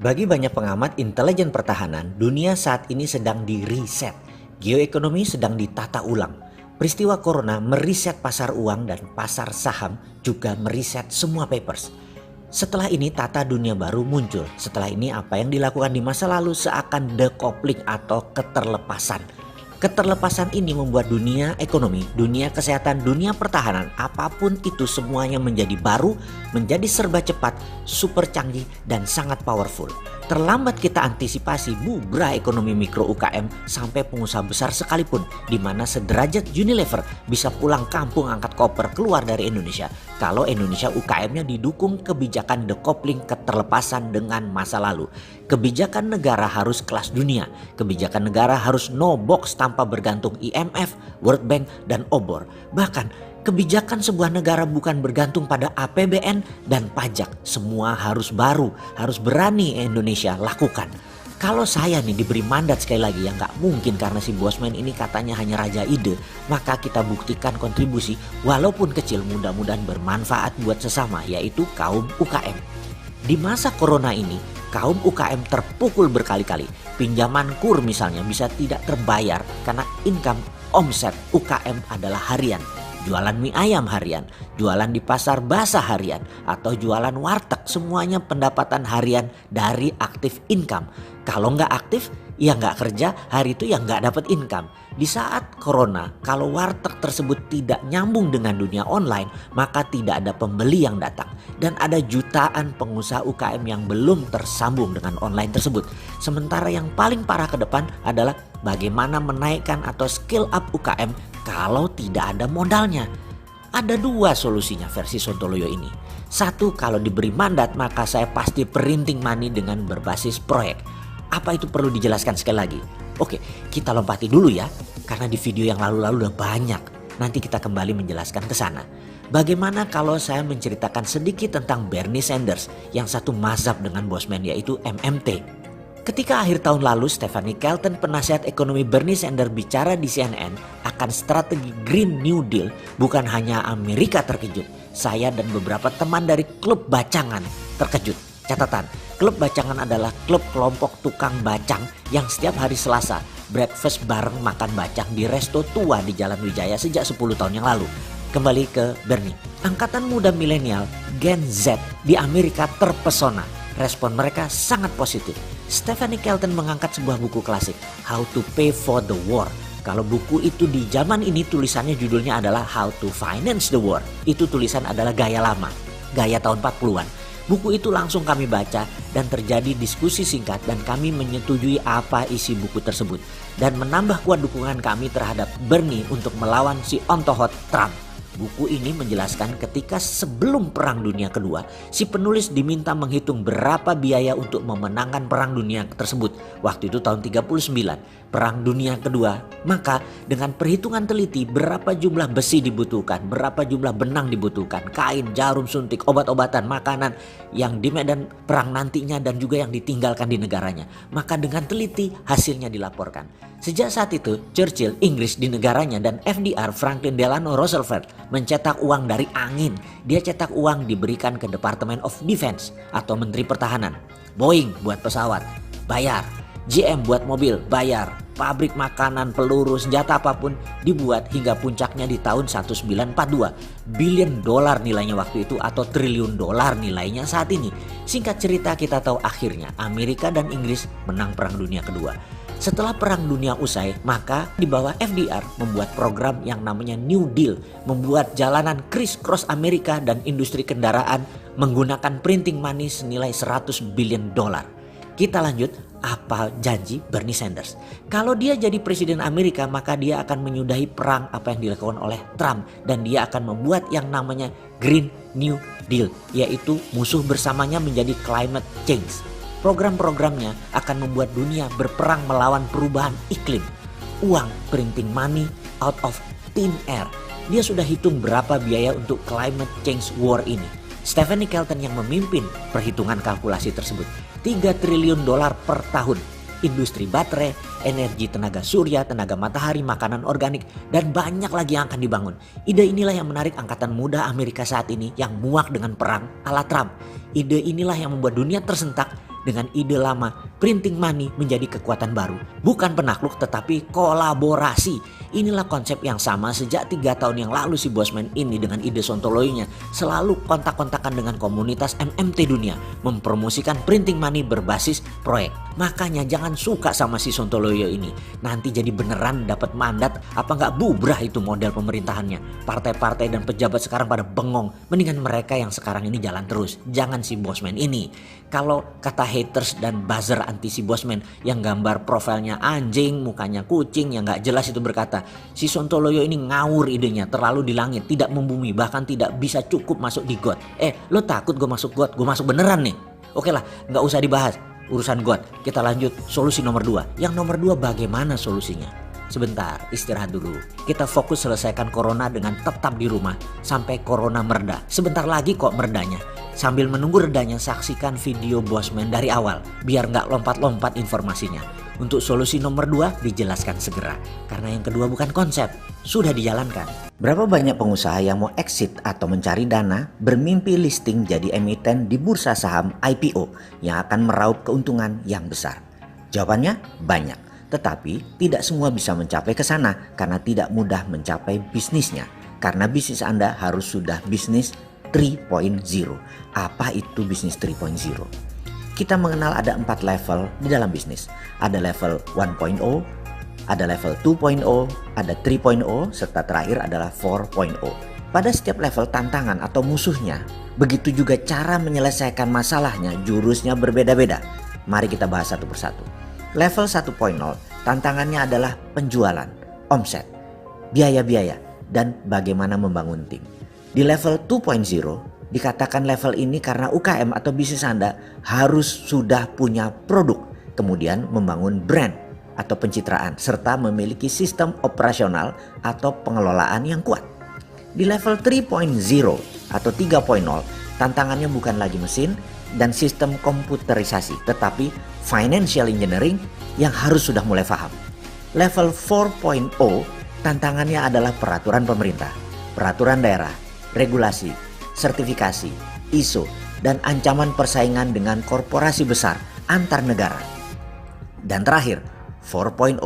Bagi banyak pengamat intelijen pertahanan, dunia saat ini sedang di-reset. Geoekonomi sedang ditata ulang. Peristiwa corona meriset pasar uang dan pasar saham, juga meriset semua papers. Setelah ini tata dunia baru muncul. Setelah ini apa yang dilakukan di masa lalu seakan decoupling atau keterlepasan. Keterlepasan ini membuat dunia ekonomi, dunia kesehatan, dunia pertahanan, apapun itu semuanya menjadi baru, menjadi serba cepat, super canggih dan sangat powerful. Terlambat kita antisipasi bubrah ekonomi mikro UKM sampai pengusaha besar sekalipun, di mana sederajat Unilever bisa pulang kampung angkat koper keluar dari Indonesia. Kalau Indonesia UKM-nya didukung kebijakan decoupling keterlepasan dengan masa lalu. Kebijakan negara harus kelas dunia. Kebijakan negara harus no box tanpa bergantung IMF, World Bank, dan obor. Bahkan kebijakan sebuah negara bukan bergantung pada APBN dan pajak. Semua harus baru, harus berani Indonesia lakukan. Kalau saya nih diberi mandat sekali lagi yang gak mungkin karena si Bosman ini katanya hanya raja ide. Maka kita buktikan kontribusi walaupun kecil mudah-mudahan bermanfaat buat sesama, yaitu kaum UKM. Di masa corona ini kaum UKM terpukul berkali-kali. Pinjaman KUR misalnya bisa tidak terbayar karena income omset UKM adalah harian. Jualan mie ayam harian, jualan di pasar basah harian, atau jualan warteg, semuanya pendapatan harian dari aktif income. Kalau nggak aktif, ya nggak kerja, hari itu ya nggak dapat income. Di saat corona, kalau warteg tersebut tidak nyambung dengan dunia online, maka tidak ada pembeli yang datang. Dan ada jutaan pengusaha UKM yang belum tersambung dengan online tersebut. Sementara yang paling parah ke depan adalah bagaimana menaikkan atau skill up UKM kalau tidak ada modalnya. Ada dua solusinya versi Sontoloyo ini. Satu, kalau diberi mandat maka saya pasti printing money dengan berbasis proyek. Apa itu perlu dijelaskan sekali lagi? Oke, kita lompati dulu ya. Karena di video yang lalu-lalu udah banyak. Nanti kita kembali menjelaskan ke sana. Bagaimana kalau saya menceritakan sedikit tentang Bernie Sanders yang satu mazhab dengan Bosman, yaitu MMT. Ketika akhir tahun lalu Stephanie Kelton, penasihat ekonomi Bernie Sanders, bicara di CNN akan strategi Green New Deal, bukan hanya Amerika terkejut. Saya dan beberapa teman dari klub bacangan terkejut. Catatan, klub bacangan adalah klub kelompok tukang bacang yang setiap hari Selasa breakfast bareng makan bacang di resto tua di Jalan Wijaya sejak 10 tahun yang lalu. Kembali ke Bernie. Angkatan muda milenial Gen Z di Amerika terpesona. Respon mereka sangat positif. Stephanie Kelton mengangkat sebuah buku klasik, How to Pay for the War. Kalau buku itu di zaman ini tulisannya judulnya adalah How to Finance the War. Itu tulisan adalah gaya lama, gaya tahun 40-an. Buku itu langsung kami baca dan terjadi diskusi singkat dan kami menyetujui apa isi buku tersebut. Dan menambah kuat dukungan kami terhadap Bernie untuk melawan si ontohot Trump. Buku ini menjelaskan ketika sebelum Perang Dunia Kedua, si penulis diminta menghitung berapa biaya untuk memenangkan Perang Dunia tersebut. Waktu itu tahun 39, Perang Dunia Kedua. Maka dengan perhitungan teliti berapa jumlah besi dibutuhkan, berapa jumlah benang dibutuhkan, kain, jarum suntik, obat-obatan, makanan yang di medan perang nantinya dan juga yang ditinggalkan di negaranya. Maka dengan teliti hasilnya dilaporkan. Sejak saat itu, Churchill, Inggris di negaranya, dan FDR, Franklin Delano Roosevelt, mencetak uang dari angin. Dia cetak uang diberikan ke Department of Defense atau Menteri Pertahanan. Boeing buat pesawat, bayar. GM buat mobil, bayar. Pabrik makanan, peluru, senjata apapun dibuat hingga puncaknya di tahun 1942. Billion dolar nilainya waktu itu atau triliun dolar nilainya saat ini. Singkat cerita kita tahu akhirnya Amerika dan Inggris menang Perang Dunia Kedua. Setelah Perang Dunia usai, maka di bawah FDR membuat program yang namanya New Deal, membuat jalanan criss-cross Amerika dan industri kendaraan menggunakan printing money senilai 100 billion dolar. Kita lanjut, apa janji Bernie Sanders? Kalau dia jadi presiden Amerika, maka dia akan menyudahi perang apa yang dilakukan oleh Trump dan dia akan membuat yang namanya Green New Deal, yaitu musuh bersamanya menjadi climate change. Program-programnya akan membuat dunia berperang melawan perubahan iklim. Uang printing money out of thin air. Dia sudah hitung berapa biaya untuk climate change war ini. Stephanie Kelton yang memimpin perhitungan kalkulasi tersebut. 3 triliun dolar per tahun. Industri baterai, energi tenaga surya, tenaga matahari, makanan organik, dan banyak lagi yang akan dibangun. Ide inilah yang menarik angkatan muda Amerika saat ini yang muak dengan perang ala Trump. Ide inilah yang membuat dunia tersentak dengan ide lama, printing money menjadi kekuatan baru. Bukan penakluk tetapi kolaborasi. Inilah konsep yang sama sejak 3 tahun yang lalu si Bosman ini dengan ide Sontoloyo-nya selalu kontak-kontakan dengan komunitas MMT dunia, mempromosikan printing money berbasis proyek. Makanya jangan suka sama si Sontoloyo ini. Nanti jadi beneran dapat mandat apa nggak bubrah itu model pemerintahannya. Partai-partai dan pejabat sekarang pada bengong. Mendingan mereka yang sekarang ini jalan terus. Jangan si Bosman ini. Kalau kata haters dan buzzer anti si Bosman yang gambar profilnya anjing, mukanya kucing yang nggak jelas itu berkata, si Sontoloyo ini ngawur idenya, terlalu di langit, tidak membumi, bahkan tidak bisa cukup masuk di got. Lo takut gue masuk got? Gue masuk beneran nih. Oke lah, nggak usah dibahas urusan got. Kita lanjut solusi nomor 2. Yang nomor 2 bagaimana solusinya? Sebentar, istirahat dulu. Kita fokus selesaikan corona dengan tetap di rumah sampai corona mereda. Sebentar lagi kok meredanya. Sambil menunggu redanya, saksikan video Bosman dari awal biar nggak lompat-lompat informasinya. Untuk solusi nomor 2 dijelaskan segera, karena yang kedua bukan konsep, sudah dijalankan. Berapa banyak pengusaha yang mau exit atau mencari dana bermimpi listing jadi emiten di bursa saham IPO yang akan meraup keuntungan yang besar? Jawabannya banyak, tetapi tidak semua bisa mencapai ke sana karena tidak mudah mencapai bisnisnya. Karena bisnis Anda harus sudah bisnis 3.0. Apa itu bisnis 3.0? Kita mengenal ada 4 level di dalam bisnis. Ada level 1.0, ada level 2.0, ada 3.0, serta terakhir adalah 4.0. Pada setiap level tantangan atau musuhnya, begitu juga cara menyelesaikan masalahnya, jurusnya berbeda-beda. Mari kita bahas satu persatu. Level 1.0, tantangannya adalah penjualan, omset, biaya-biaya, dan bagaimana membangun tim. Di level 2.0, dikatakan level ini karena UKM atau bisnis Anda harus sudah punya produk, kemudian membangun brand atau pencitraan, serta memiliki sistem operasional atau pengelolaan yang kuat. Di level 3.0 atau 3.0, tantangannya bukan lagi mesin dan sistem komputerisasi, tetapi financial engineering yang harus sudah mulai paham. Level 4.0, tantangannya adalah peraturan pemerintah, peraturan daerah, regulasi, sertifikasi, ISO, dan ancaman persaingan dengan korporasi besar antar negara. Dan terakhir, 4.0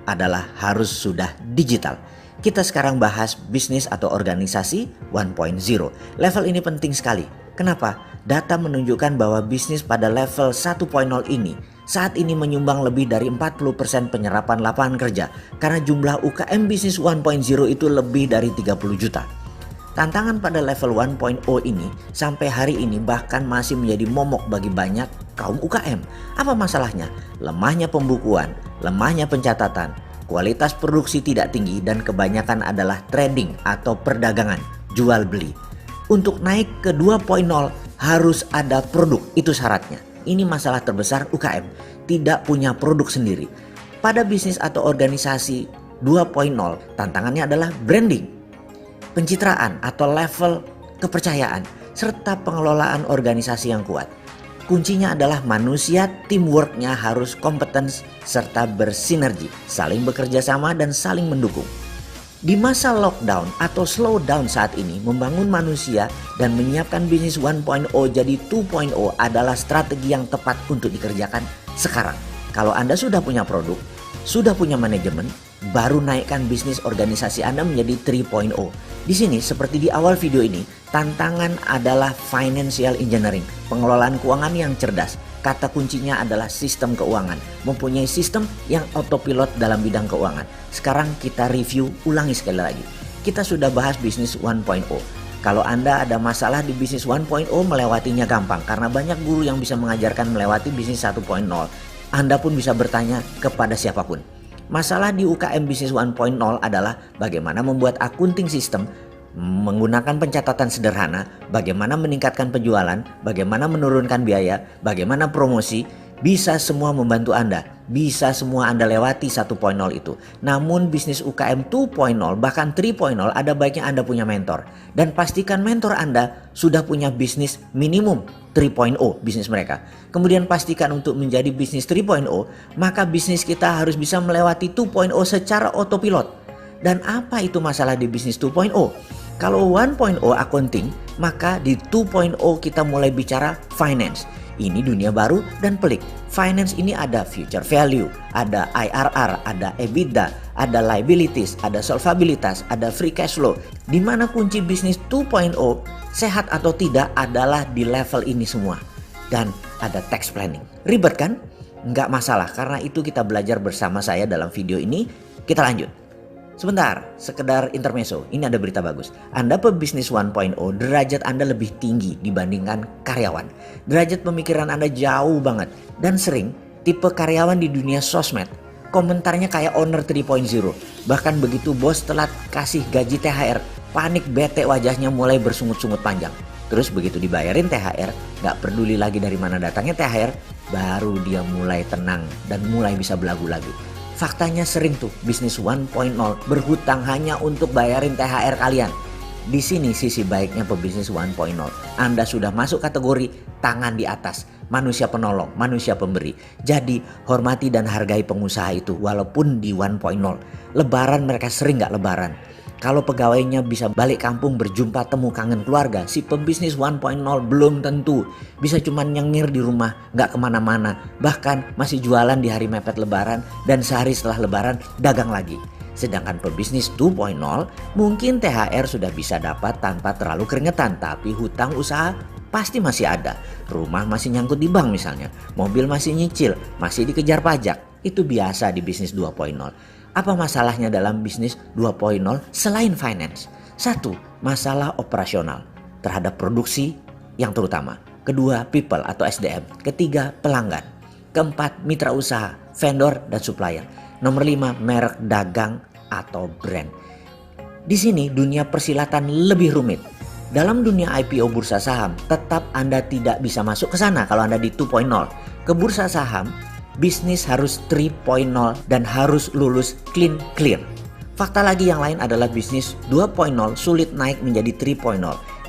adalah harus sudah digital. Kita sekarang bahas bisnis atau organisasi 1.0. Level ini penting sekali. Kenapa? Data menunjukkan bahwa bisnis pada level 1.0 ini saat ini menyumbang lebih dari 40% penyerapan lapangan kerja karena jumlah UKM bisnis 1.0 itu lebih dari 30 juta. Tantangan pada level 1.0 ini sampai hari ini bahkan masih menjadi momok bagi banyak kaum UKM. Apa masalahnya? Lemahnya pembukuan, lemahnya pencatatan, kualitas produksi tidak tinggi, dan kebanyakan adalah trading atau perdagangan, jual beli. Untuk naik ke 2.0 harus ada produk, itu syaratnya. Ini masalah terbesar UKM, tidak punya produk sendiri. Pada bisnis atau organisasi 2.0, tantangannya adalah branding, pencitraan atau level kepercayaan, serta pengelolaan organisasi yang kuat. Kuncinya adalah manusia, teamworknya harus kompeten serta bersinergi, saling bekerja sama dan saling mendukung. Di masa lockdown atau slowdown saat ini, membangun manusia dan menyiapkan bisnis 1.0 jadi 2.0 adalah strategi yang tepat untuk dikerjakan sekarang. Kalau Anda sudah punya produk, sudah punya manajemen, baru naikkan bisnis organisasi Anda menjadi 3.0. Di sini seperti di awal video ini, tantangan adalah financial engineering, pengelolaan keuangan yang cerdas. Kata kuncinya adalah sistem keuangan, mempunyai sistem yang autopilot dalam bidang keuangan. Sekarang kita review ulangi sekali lagi. Kita sudah bahas bisnis 1.0. Kalau Anda ada masalah di bisnis 1.0, melewatinya gampang karena banyak guru yang bisa mengajarkan melewati bisnis 1.0. Anda pun bisa bertanya kepada siapapun. Masalah di UKM bisnis 1.0 adalah bagaimana membuat accounting system, menggunakan pencatatan sederhana, bagaimana meningkatkan penjualan, bagaimana menurunkan biaya, bagaimana promosi. Bisa semua membantu Anda, bisa semua Anda lewati 1.0 itu. Namun bisnis UKM 2.0 bahkan 3.0 ada baiknya Anda punya mentor. Dan pastikan mentor Anda sudah punya bisnis minimum 3.0 bisnis mereka. Kemudian pastikan untuk menjadi bisnis 3.0 maka bisnis kita harus bisa melewati 2.0 secara autopilot. Dan apa itu masalah di bisnis 2.0? Kalau 1.0 accounting, maka di 2.0 kita mulai bicara finance. Ini dunia baru dan pelik. Finance ini ada future value, ada IRR, ada EBITDA, ada liabilities, ada solvabilitas, ada free cash flow. Di mana kunci bisnis 2.0 sehat atau tidak adalah di level ini semua. Dan ada tax planning. Ribet kan? Nggak masalah, karena itu kita belajar bersama saya dalam video ini. Kita lanjut. Sebentar, sekedar intermezzo. Ini ada berita bagus. Anda pebisnis 1.0, derajat Anda lebih tinggi dibandingkan karyawan. Derajat pemikiran Anda jauh banget. Dan sering, tipe karyawan di dunia sosmed, komentarnya kayak owner 3.0. Bahkan begitu bos telat kasih gaji THR, panik bete wajahnya mulai bersungut-sungut panjang. Terus begitu dibayarin THR, gak peduli lagi dari mana datangnya THR, baru dia mulai tenang dan mulai bisa belagu lagi. Faktanya sering tuh bisnis 1.0 berhutang hanya untuk bayarin THR kalian. Di sini sisi baiknya pebisnis 1.0. Anda sudah masuk kategori tangan di atas, manusia penolong, manusia pemberi. Jadi hormati dan hargai pengusaha itu walaupun di 1.0. Lebaran mereka sering gak lebaran. Kalau pegawainya bisa balik kampung berjumpa temu kangen keluarga, si pebisnis 1.0 belum tentu. Bisa cuman nyengir di rumah, gak kemana-mana. Bahkan masih jualan di hari mepet lebaran dan sehari setelah lebaran dagang lagi. Sedangkan pebisnis 2.0 mungkin THR sudah bisa dapat tanpa terlalu keringetan. Tapi hutang usaha pasti masih ada. Rumah masih nyangkut di bank misalnya. Mobil masih nyicil, masih dikejar pajak. Itu biasa di bisnis 2.0. Apa masalahnya dalam bisnis 2.0 selain finance? 1. Masalah operasional terhadap produksi yang terutama. Kedua, people atau SDM. Ketiga, pelanggan. Keempat, mitra usaha, vendor dan supplier. Nomor 5, merek dagang atau brand. Di sini dunia persilatan lebih rumit. Dalam dunia IPO bursa saham, tetap Anda tidak bisa masuk ke sana kalau Anda di 2.0. Ke bursa saham, bisnis harus 3.0 dan harus lulus clear. Fakta lagi yang lain adalah bisnis 2.0 sulit naik menjadi 3.0.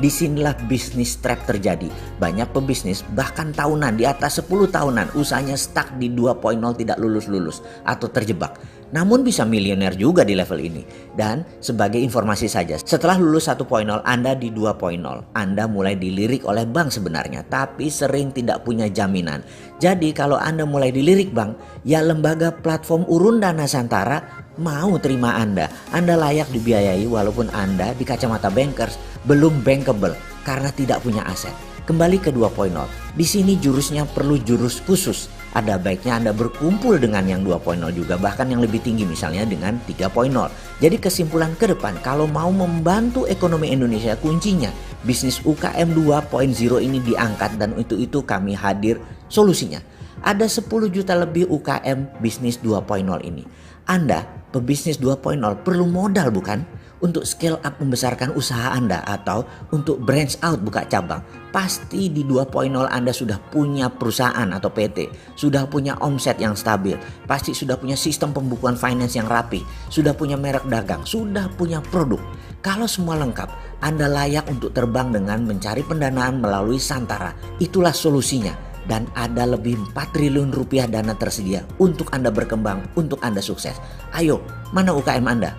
Disinilah bisnis trap terjadi. Banyak pebisnis bahkan tahunan di atas 10 tahunan usahanya stuck di 2.0 tidak lulus-lulus atau terjebak. Namun bisa miliuner juga di level ini. Dan sebagai informasi saja, setelah lulus 1.0 Anda di 2.0. Anda mulai dilirik oleh bank sebenarnya, tapi sering tidak punya jaminan. Jadi kalau Anda mulai dilirik bank, ya lembaga platform urun dana Santara mau terima Anda. Anda layak dibiayai walaupun Anda di kacamata bankers belum bankable karena tidak punya aset. Kembali ke 2.0. Di sini jurusnya perlu jurus khusus. Ada baiknya Anda berkumpul dengan yang 2.0 juga, bahkan yang lebih tinggi misalnya dengan 3.0. Jadi kesimpulan ke depan, kalau mau membantu ekonomi Indonesia, kuncinya bisnis UKM 2.0 ini diangkat, dan itu kami hadir solusinya. Ada 10 juta lebih UKM bisnis 2.0 ini. Anda pebisnis 2.0 perlu modal bukan? Untuk scale up membesarkan usaha Anda atau untuk branch out buka cabang. Pasti di 2.0 Anda sudah punya perusahaan atau PT, sudah punya omset yang stabil, pasti sudah punya sistem pembukuan finance yang rapi, sudah punya merek dagang, sudah punya produk. Kalau semua lengkap, Anda layak untuk terbang dengan mencari pendanaan melalui Santara. Itulah solusinya. Dan ada lebih 4 triliun rupiah dana tersedia untuk Anda berkembang, untuk Anda sukses. Ayo, mana UKM Anda?